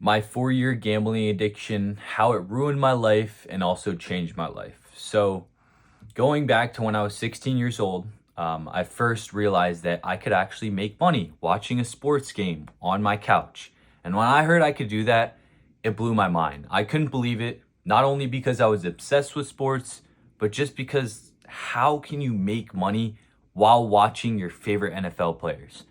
my 4-year gambling addiction, how it ruined my life and also changed my life. So, going back to when I was 16 years old, I first realized that I could actually make money watching a sports game on my couch. And when I heard I could do that, it blew my mind. I couldn't believe it, not only because I was obsessed with sports, but just because how can you make money while watching your favorite NFL players?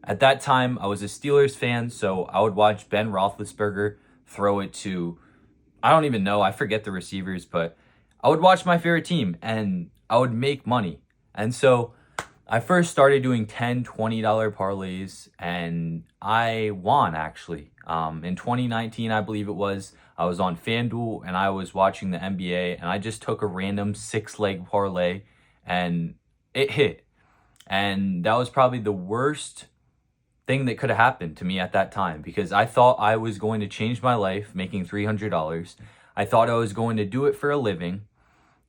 At that time, I was a Steelers fan, so I would watch Ben Roethlisberger throw it to, I don't even know, I forget the receivers, but I would watch my favorite team and I would make money. And so I first started doing $10, $20 parlays and I won actually. In 2019, I believe it was, I was on FanDuel and I was watching the NBA and I just took a random 6 leg parlay and it hit. And that was probably the worst thing that could have happened to me at that time because I thought I was going to change my life making $300. I thought I was going to do it for a living.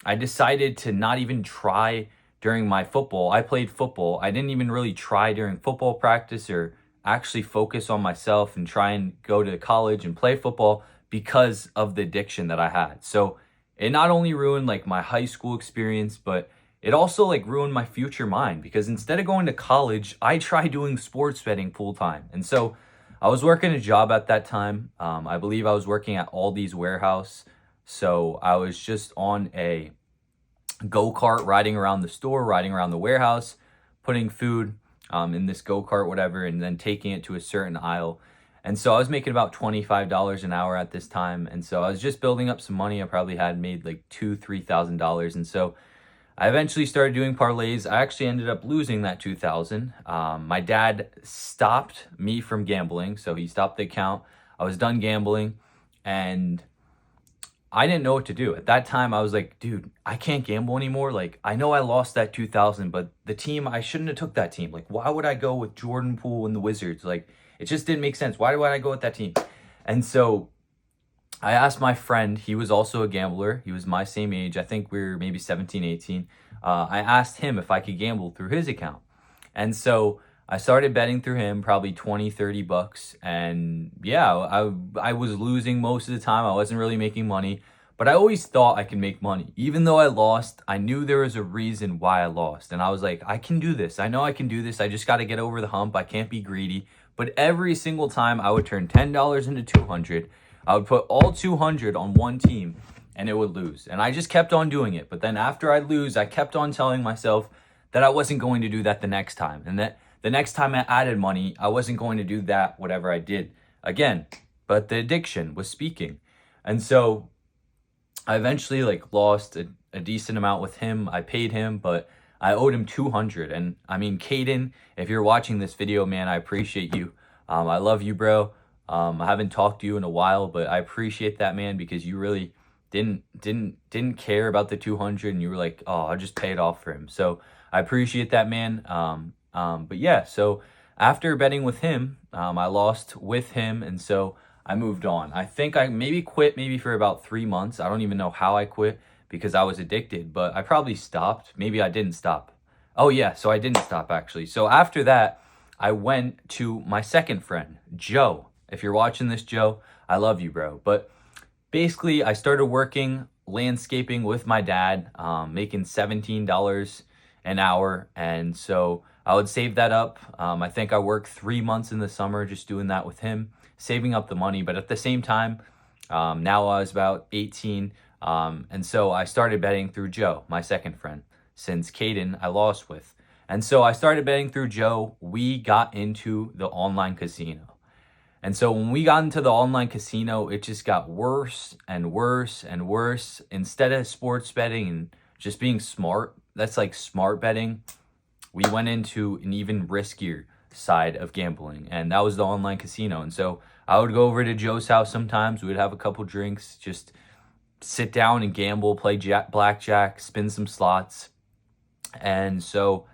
I decided to not even try during my football. I played football. I didn't even really try during football practice or actually focus on myself and try and go to college and play football because of the addiction that I had. So it not only ruined like my high school experience, but it also like ruined my future mind because instead of going to college, I tried doing sports betting full time. And so I was working a job at that time. I believe I was working at Aldi's warehouse. So I was just on a go-kart riding around the store, riding around the warehouse, putting food in this go-kart, whatever, and then taking it to a certain aisle. And so I was making about $25 an hour at this time. And so I was just building up some money. I probably had made like $2,000, $3,000. And so I eventually started doing parlays. I actually ended up losing that 2000. My dad stopped me from gambling, so he stopped the account. I was done gambling, and I didn't know what to do. At that time, I was like, dude, I can't gamble anymore. Like, I know I lost that 2000, but the team, I shouldn't have took that team. Like, why would I go with Jordan Poole and the Wizards? Like, it just didn't make sense. Why would I go with that team? And so I asked my friend, he was also a gambler. He was my same age. I think we were maybe 17, 18. I asked him if I could gamble through his account. And so I started betting through him, probably 20, $30. And yeah, I was losing most of the time. I wasn't really making money, but I always thought I could make money. Even though I lost, I knew there was a reason why I lost. And I was like, I can do this. I know I can do this. I just got to get over the hump. I can't be greedy. But every single time I would turn $10 into 200. I would put all 200 on one team and it would lose. And I just kept on doing it. But then after I lose, I kept on telling myself that I wasn't going to do that the next time. And that the next time I added money, I wasn't going to do that, whatever I did again. But the addiction was speaking. And so I eventually like lost a decent amount with him. I paid him, but I owed him 200. And I mean, Caden, if you're watching this video, man, I appreciate you. I love you, bro. I haven't talked to you in a while, but I appreciate that, man, because you really didn't care about the 200 and you were like, oh, I'll just pay it off for him. So I appreciate that, man. But yeah, so after betting with him, I lost with him. And so I moved on. I think I maybe quit maybe for about 3 months. I don't even know how I quit because I was addicted, but I probably stopped. Maybe I didn't stop. Oh yeah, so I didn't stop actually. So after that, I went to my second friend, Joe. If you're watching this, Joe, I love you, bro. But basically, I started working landscaping with my dad, making $17 an hour. And so I would save that up. I think I worked 3 months in the summer just doing that with him, saving up the money. But at the same time, now I was about 18. And so I started betting through Joe, my second friend, since Caden I lost with. And so I started betting through Joe. We got into the online casino. And so when we got into the online casino, it just got worse and worse and worse. Instead of sports betting and just being smart, that's like smart betting, we went into an even riskier side of gambling. And that was the online casino. And so I would go over to Joe's house sometimes. We would have a couple drinks, just sit down and gamble, play blackjack, spin some slots. And so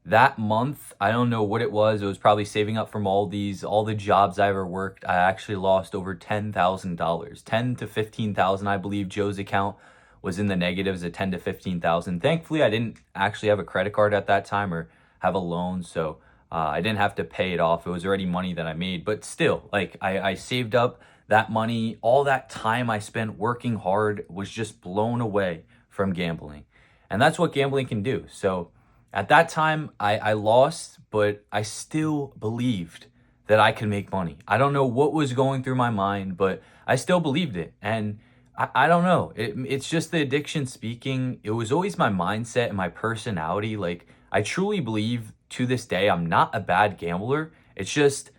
that month, I don't know what it was. It was probably saving up from all the jobs I ever worked. I actually lost over $10,000, 10 to 15,000. I believe Joe's account was in the negatives at 10 to 15,000. Thankfully, I didn't actually have a credit card at that time or have a loan, so I didn't have to pay it off. It was already money that I made, but still, like I saved up that money, all that time I spent working hard was just blown away from gambling. And that's what gambling can do. So at that time, I lost, but I still believed that I could make money. I don't know what was going through my mind, but I still believed it. And I don't know. It's just the addiction speaking. It was always my mindset and my personality. Like, I truly believe to this day, I'm not a bad gambler. It's just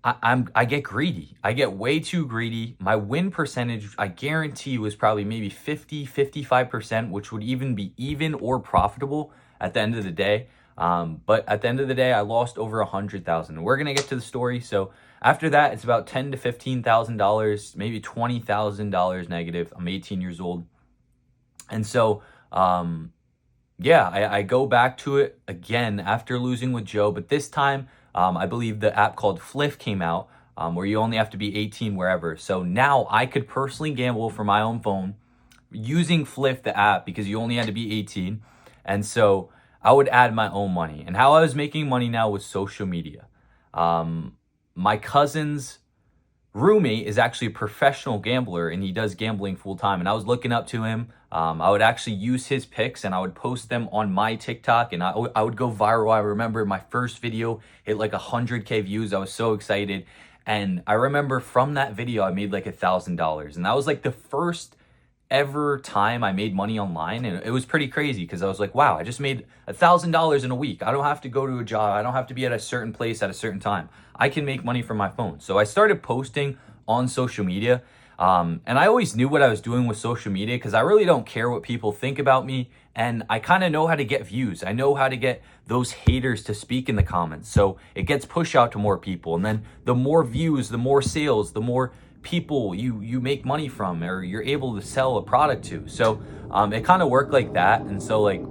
I get greedy. I get way too greedy. My win percentage, I guarantee, was probably maybe 50, 55%, which would even be even or profitable at the end of the day. But at the end of the day, I lost over 100,000. We're gonna get to the story. So after that, it's about $10,000 to $15,000, maybe $20,000 negative. I'm 18 years old, and so yeah, I go back to it again after losing with Joe, but this time, I believe the app called Fliff came out, where you only have to be 18 wherever. So now I could personally gamble from my own phone using Fliff, the app, because you only had to be 18. And so I would add my own money. And how I was making money now was social media. My cousin's roommate is actually a professional gambler, and he does gambling full time. And I was looking up to him. I would actually use his picks and I would post them on my TikTok, and I would go viral. I remember my first video hit like 100K views. I was so excited. And I remember from that video, I made like $1,000. And that was like the first ever time I made money online. And it was pretty crazy because I was like, wow, I just made $1,000 in a week. I don't have to go to a job. I don't have to be at a certain place at a certain time. I can make money from my phone. So I started posting on social media. And I always knew what I was doing with social media because I really don't care what people think about me. And I kind of know how to get views. I know how to get those haters to speak in the comments. So it gets pushed out to more people. And then the more views, the more sales, the more people you make money from or you're able to sell a product to. So it kind of worked like that. And so like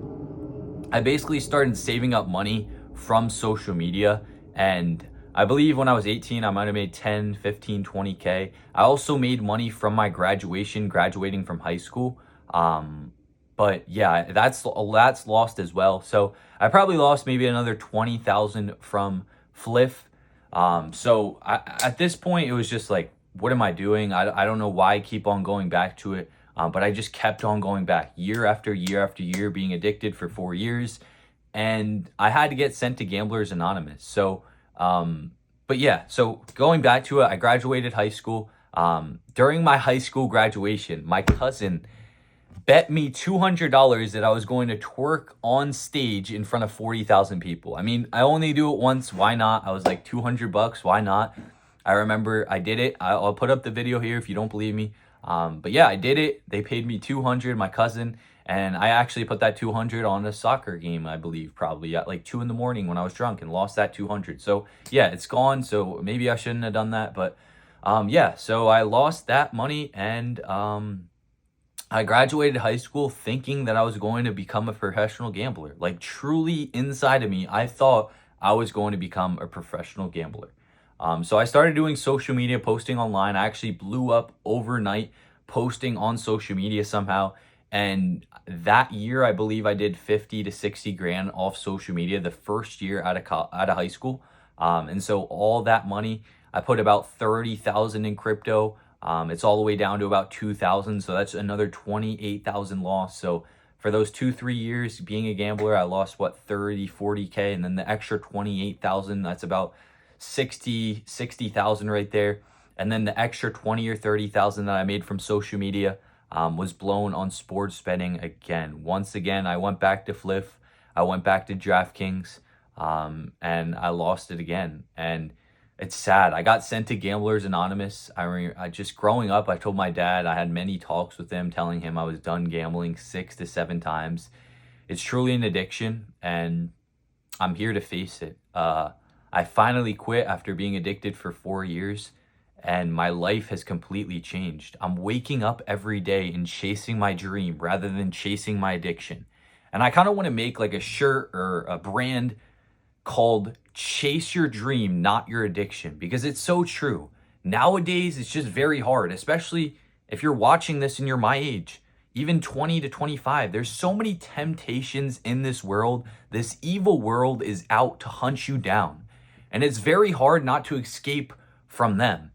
I basically started saving up money from social media, and I believe when I was 18, I might have made 10, 15, 20K. I also made money from my graduating from high school. But yeah, that's lost as well. So I probably lost maybe another 20,000 from Fliff. So at this point, it was just like, what am I doing? I don't know why I keep on going back to it. But I just kept on going back year after year after year, being addicted for 4 years. And I had to get sent to Gamblers Anonymous. So, but yeah, so going back to it, I graduated high school. During my high school graduation, my cousin bet me $200 that I was going to twerk on stage in front of 40,000 people. I mean, I only do it once. Why not? I was like, $200, why not? I remember I did it. I'll put up the video here if you don't believe me. But yeah, I did it. They paid me 200, my cousin, and I actually put that 200 on a soccer game, I believe, probably at like 2 in the morning when I was drunk, and lost that 200. So yeah, it's gone. So maybe I shouldn't have done that. But yeah, so I lost that money, and I graduated high school thinking that I was going to become a professional gambler. Like, truly inside of me, I thought I was going to become a professional gambler. So I started doing social media, posting online. I actually blew up overnight posting on social media somehow. And that year, I believe I did 50 to 60 grand off social media the first year out of high school. And so all that money, I put about 30,000 in crypto. It's all the way down to about 2,000. So that's another 28,000 loss. So for those 2-3 years being a gambler, I lost what, 30, 40K, and then the extra 28,000, that's about 60,000 right there. And then the extra 20 or 30,000 that I made from social media was blown on sports betting again. Once again, I went back to Fliff. I went back to DraftKings, and I lost it again. And it's sad. I got sent to Gamblers Anonymous. I just growing up, I told my dad, I had many talks with him telling him I was done gambling 6 to 7 times. It's truly an addiction, and I'm here to face it. I finally quit after being addicted for 4 years, and my life has completely changed. I'm waking up every day and chasing my dream rather than chasing my addiction. And I kind of want to make like a shirt or a brand called Chase Your Dream, Not Your Addiction, because it's so true. Nowadays, it's just very hard, especially if you're watching this and you're my age, even 20 to 25. There's so many temptations in this world. This evil world is out to hunt you down. And it's very hard not to escape from them.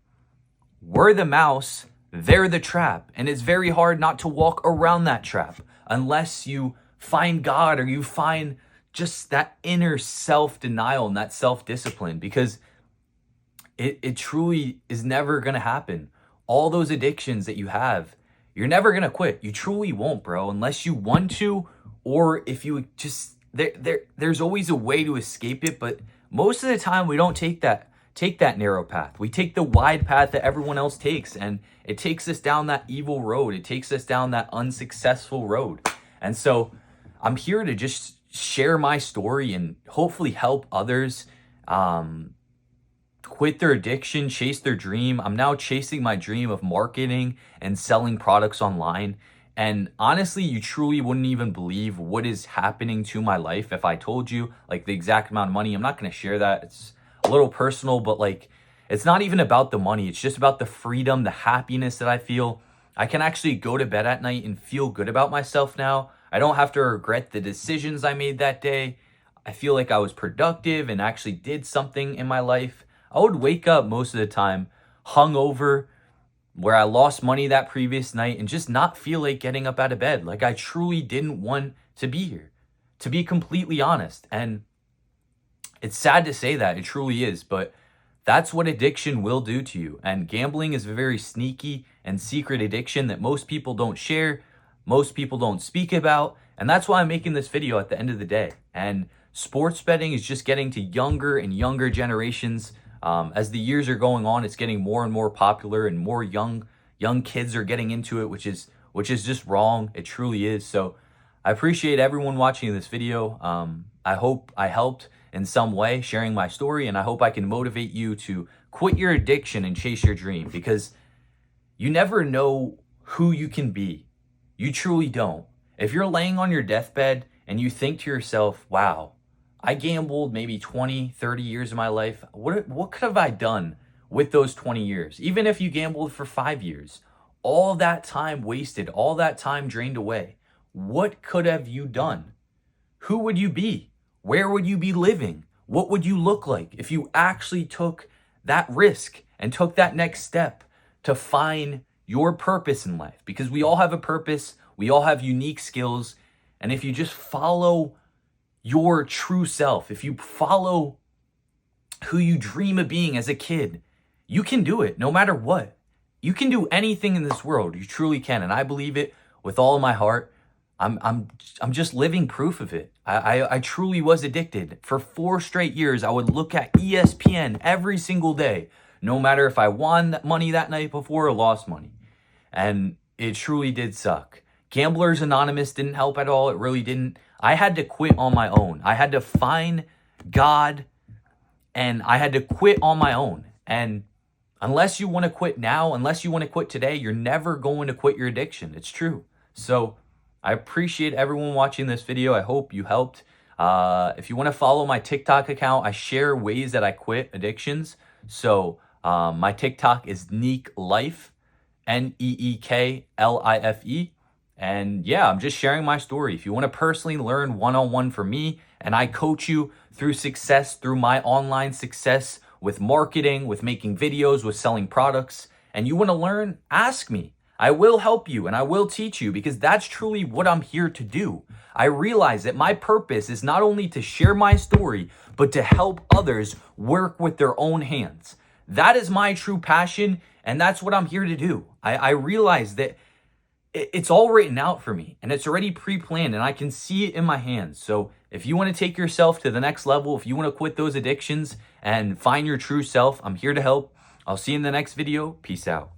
we're the mouse, they're the trap. And it's very hard not to walk around that trap unless you find God or you find just that inner self-denial and that self-discipline, because it truly is never going to happen. All those addictions that you have, you're never going to quit. You truly won't, bro, unless you want to, or if you just, there's always a way to escape it. But most of the time we don't take that narrow path. We take the wide path that everyone else takes, and it takes us down that evil road. It takes us down that unsuccessful road. And so I'm here to just share my story and hopefully help others quit their addiction, chase their dream. I'm now chasing my dream of marketing and selling products online. And honestly, you truly wouldn't even believe what is happening to my life if I told you like the exact amount of money. I'm not going to share that. It's a little personal, but like, it's not even about the money. It's just about the freedom, the happiness that I feel. I can actually go to bed at night and feel good about myself now. I don't have to regret the decisions I made that day. I feel like I was productive and actually did something in my life. I would wake up most of the time hungover, where I lost money that previous night and just not feel like getting up out of bed. Like I truly didn't want to be here, to be completely honest. And it's sad to say that, it truly is, but that's what addiction will do to you. And gambling is a very sneaky and secret addiction that most people don't share, most people don't speak about. And that's why I'm making this video at the end of the day. And sports betting is just getting to younger and younger generations. As the years are going on, it's getting more and more popular, and more young kids are getting into it, which is just wrong. It truly is. So I appreciate everyone watching this video. I hope I helped in some way sharing my story, and I hope I can motivate you to quit your addiction and chase your dream, because you never know who you can be. You truly don't. If you're laying on your deathbed and you think to yourself, wow, I gambled maybe 20, 30 years of my life. What could have I done with those 20 years? Even if you gambled for 5 years, all that time wasted, all that time drained away. What could have you done? Who would you be? Where would you be living? What would you look like if you actually took that risk and took that next step to find your purpose in life? Because we all have a purpose. We all have unique skills. And if you just follow your true self, if you follow who you dream of being as a kid, you can do it no matter what. You can do anything in this world. You truly can. And I believe it with all of my heart. I'm just living proof of it. I truly was addicted. For 4 straight years, I would look at ESPN every single day, no matter if I won money that night before or lost money. And it truly did suck. Gamblers Anonymous didn't help at all. It really didn't. I had to quit on my own. I had to find God, and I had to quit on my own. And unless you want to quit now, unless you want to quit today, you're never going to quit your addiction. It's true. So I appreciate everyone watching this video. I hope you helped. If you want to follow my TikTok account, I share ways that I quit addictions. So my TikTok is Neek Life, NEEKLIFE. And yeah, I'm just sharing my story. If you want to personally learn one-on-one from me, and I coach you through success, through my online success with marketing, with making videos, with selling products, and you want to learn, ask me. I will help you and I will teach you, because that's truly what I'm here to do. I realize that my purpose is not only to share my story, but to help others work with their own hands. That is my true passion, and that's what I'm here to do. I realize that it's all written out for me, and it's already pre-planned, and I can see it in my hands. So if you want to take yourself to the next level, if you want to quit those addictions and find your true self, I'm here to help. I'll see you in the next video. Peace out.